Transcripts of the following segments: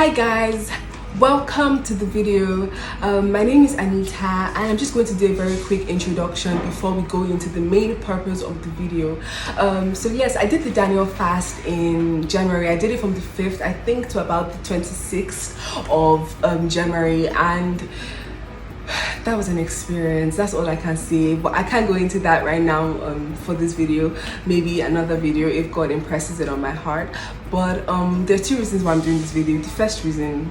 Hi guys, welcome to the video. My name is Anita and I'm just going to do a very quick introduction before we go into the main purpose of the video. So yes, I did the Daniel fast in January. I did it from the 5th I think to about the 26th of January, and that was an experience. That's all I can say, but I can't go into that right now for this video. Maybe another video if God impresses it on my heart. But there are two reasons why I'm doing this video. The first reason,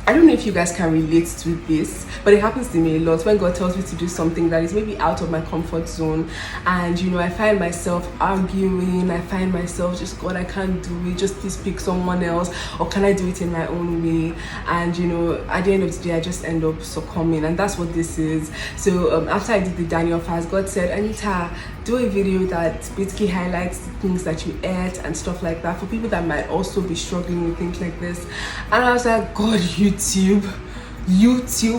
I don't know if you guys can relate to this, but it happens to me a lot when God tells me to do something that is maybe out of my comfort zone, and you know, I find myself arguing. I find myself just, God, I can't do it, just please pick someone else, or can I do it in my own way? And you know, at the end of the day I just end up succumbing, and that's what this is. So after I did the Daniel fast, God said, Anita, do a video that basically highlights the things that you ate and stuff like that for people that might also be struggling with things like this. And I was like, God, YouTube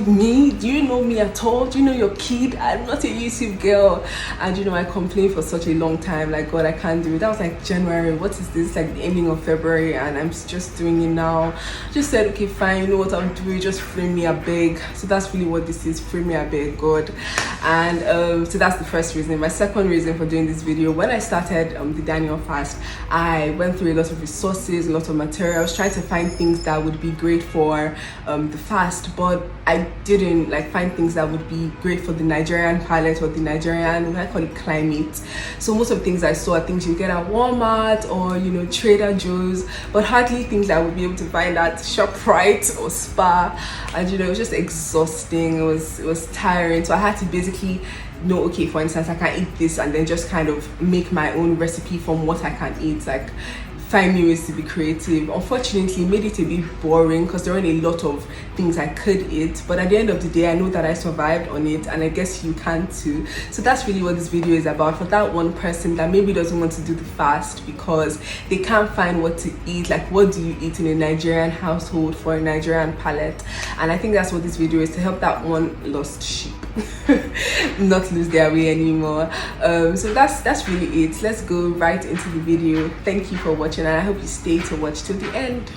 me? Do you know me at all? Do you know your kid? I'm not a YouTube girl. And you know, I complained for such a long time, like, God, I can't do it. That was like January. What is this? Like the ending of February, and I'm just doing it now. Just said, okay, fine, you know what I'll do, just free me a beg. So that's really what this is, free me a beg, God. And so that's the first reason. My second reason for doing this video, when I started the Daniel fast, I went through a lot of resources, a lot of materials, trying to find things that would be great for the fast, but I didn't find things that would be great for the Nigerian palate or the Nigerian, I call it, climate. So most of the things I saw are things you get at Walmart or, you know, Trader Joe's, but hardly things I would be able to find at ShopRite or Spa. And you know, it was just exhausting. It was tiring. So I had to basically know, okay, for instance, I can eat this, and then just kind of make my own recipe from what I can eat, like find new ways to be creative. Unfortunately, it made it a bit boring because there weren't a lot of things I could eat, but at the end of the day I know that I survived on it, and I guess you can too. So that's really what this video is about, for that one person that maybe doesn't want to do the fast because they can't find what to eat. Like, what do you eat in a Nigerian household for a Nigerian palate? And I think that's what this video is, to help that one lost sheep not lose their way anymore. So that's really it. Let's go right into the video. Thank you for watching, and I hope you stay to watch till the end.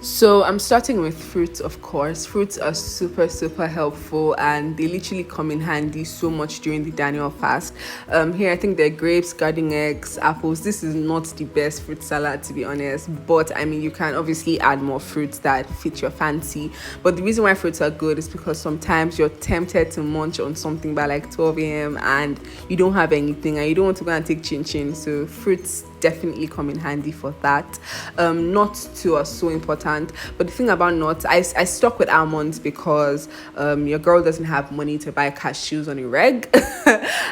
So I'm starting with fruits, of course. Fruits are super helpful, and they literally come in handy so much during the Daniel fast. Here I think they're grapes, garden eggs, apples. This is not the best fruit salad, to be honest, but I mean, you can obviously add more fruits that fit your fancy. But the reason why fruits are good is because sometimes you're tempted to munch on something by like 12 a.m. and you don't have anything and you don't want to go and take chin. So fruits definitely come in handy for that. Nuts too are so important, but the thing about nuts, I stuck with almonds because your girl doesn't have money to buy cashews on a reg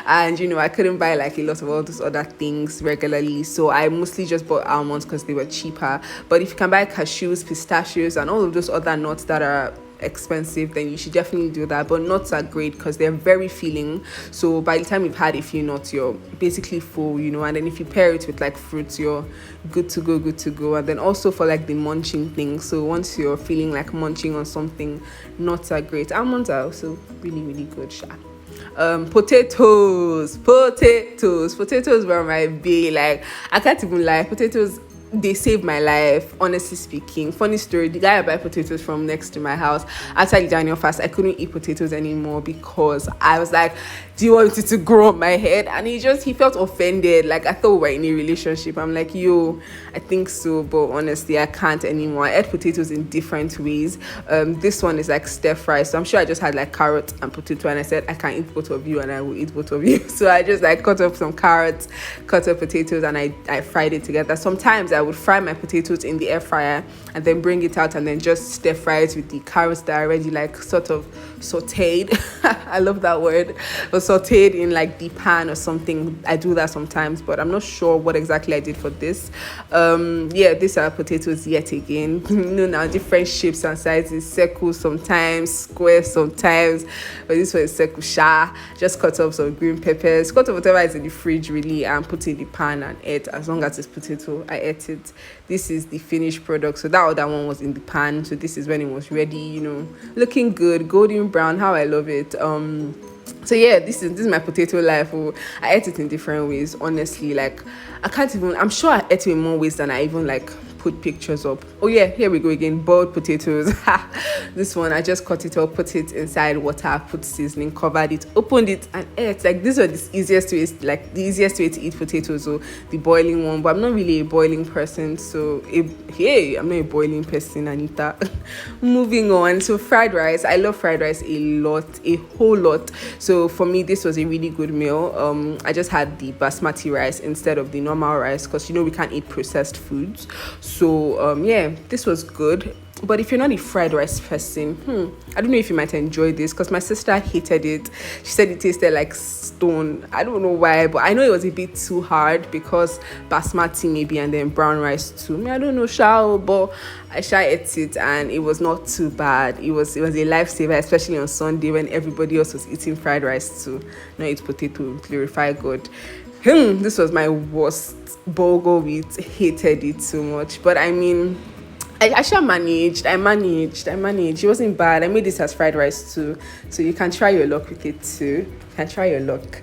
and you know, I couldn't buy like a lot of all those other things regularly, so I mostly just bought almonds because they were cheaper. But if you can buy cashews, pistachios, and all of those other nuts that are expensive, then you should definitely do that. But nuts are great because they're very filling, so by the time you've had a few nuts, you're basically full, you know. And then if you pair it with like fruits, you're good to go. And then also for like the munching thing, so once you're feeling like munching on something, nuts are great. Almonds are also really good. Potatoes were my bae. Like, I can't even lie, potatoes, they saved my life, honestly speaking. Funny story, the guy I buy potatoes from next to my house, after the Daniel fast, I couldn't eat potatoes anymore because I was like, do you want it to grow on my head? And he felt offended, like I thought we were in a relationship. I'm like, yo, I think so, but honestly I can't anymore. I ate potatoes in different ways. This one is like stir fry, so I'm sure I just had like carrot and potato, and I said I can eat both of you and I will eat both of you. So I just like cut up some carrots, cut up potatoes, and I fried it together. Sometimes I would fry my potatoes in the air fryer and then bring it out and then just stir fry it with the carrots that are already like sort of sauteed. I love that word, but sauteed in like the pan or something. I do that sometimes, but I'm not sure what exactly I did for this. Yeah, these are potatoes yet again. You know, now different shapes and sizes, circle sometimes, square sometimes, but this one is circle. Just cut up some green peppers, cut up whatever is in the fridge really, and put it in the pan and ate. As long as it's potato, I ate it. This is the finished product. So that other one was in the pan, so this is when it was ready, you know, looking good, golden brown, how I love it. So yeah, this is my potato life. Oh, I ate it in different ways, honestly. Like, I can't even, I'm sure I ate it in more ways than I even like put pictures up. Oh yeah, here we go again. Boiled potatoes. This one, I just cut it up, put it inside water, put seasoning, covered it, opened it, and ate. Like, these are the easiest ways, like the easiest way to eat potatoes. So the boiling one, but I'm not really a boiling person. So hey, I'm not a boiling person, Anita. Moving on. So fried rice. I love fried rice a lot, a whole lot. So for me, this was a really good meal. I just had the basmati rice instead of the normal rice, because we can't eat processed foods. So yeah, this was good. But if you're not a fried rice person, I don't know if you might enjoy this, because my sister hated it. She said it tasted like stone. I don't know why, but I know it was a bit too hard, because basmati maybe, and then brown rice too. I don't know, but I ate it and it was not too bad. It was a lifesaver, especially on Sunday when everybody else was eating fried rice too. Not eat potato, glorify God. This was my worst burger with. Hated it so much, but I mean, I managed. I managed. It wasn't bad. I made this as fried rice too, so you can try your luck with it too. You can try your luck.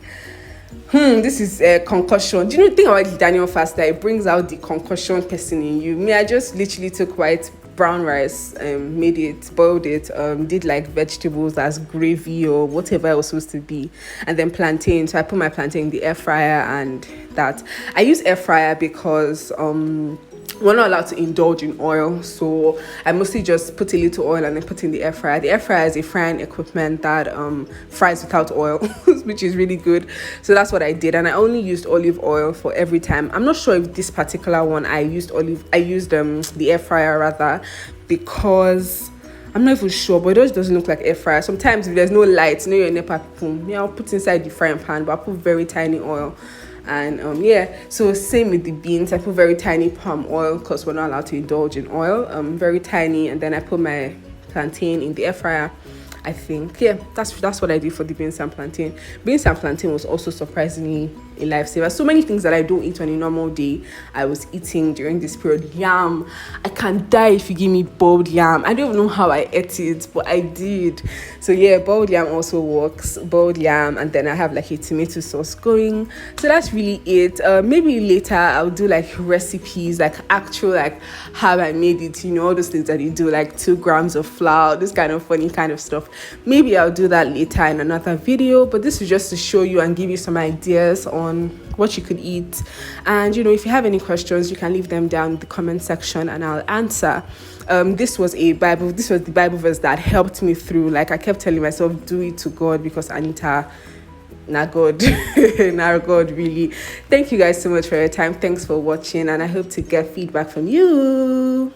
This is a concussion. Do you know the thing about the Daniel fast, that it brings out the concussion person in you? Me, I just literally took white brown rice, made it, boiled it, did like vegetables as gravy or whatever it was supposed to be, and then plantain. So I put my plantain in the air fryer, and that I use air fryer because we're not allowed to indulge in oil, so I mostly just put a little oil and then put in the air fryer. The air fryer is a frying equipment that fries without oil, which is really good. So that's what I did, and I only used olive oil for every time. I'm not sure if this particular one I used the air fryer rather, because I'm not even sure, but it just doesn't look like air fryer. Sometimes if there's no light, your NEPA people, I'll put inside the frying pan, but I put very tiny oil. And yeah, so same with the beans. I put very tiny palm oil, because we're not allowed to indulge in oil, very tiny. And then I put my plantain in the air fryer. I think, yeah, that's what I do for the beans and plantain. Beans and plantain was also surprisingly a lifesaver. So many things that I don't eat on a normal day, I was eating during this period. Yam, I can die if you give me boiled yam. I don't even know how I ate it, but I did. So yeah, boiled yam also works. Boiled yam, and then I have like a tomato sauce going. So that's really it. Maybe later I'll do like recipes, like actual, like how I made it, all those things that you do, like 2 grams of flour, this kind of funny kind of stuff. Maybe I'll do that later in another video, but this is just to show you and give you some ideas on what you could eat. And if you have any questions, you can leave them down in the comment section and I'll answer. This was the Bible verse that helped me through. Like, I kept telling myself, do it to God, because Anita, not God. Not God, really. Thank you guys so much for your time. Thanks for watching, and I hope to get feedback from you.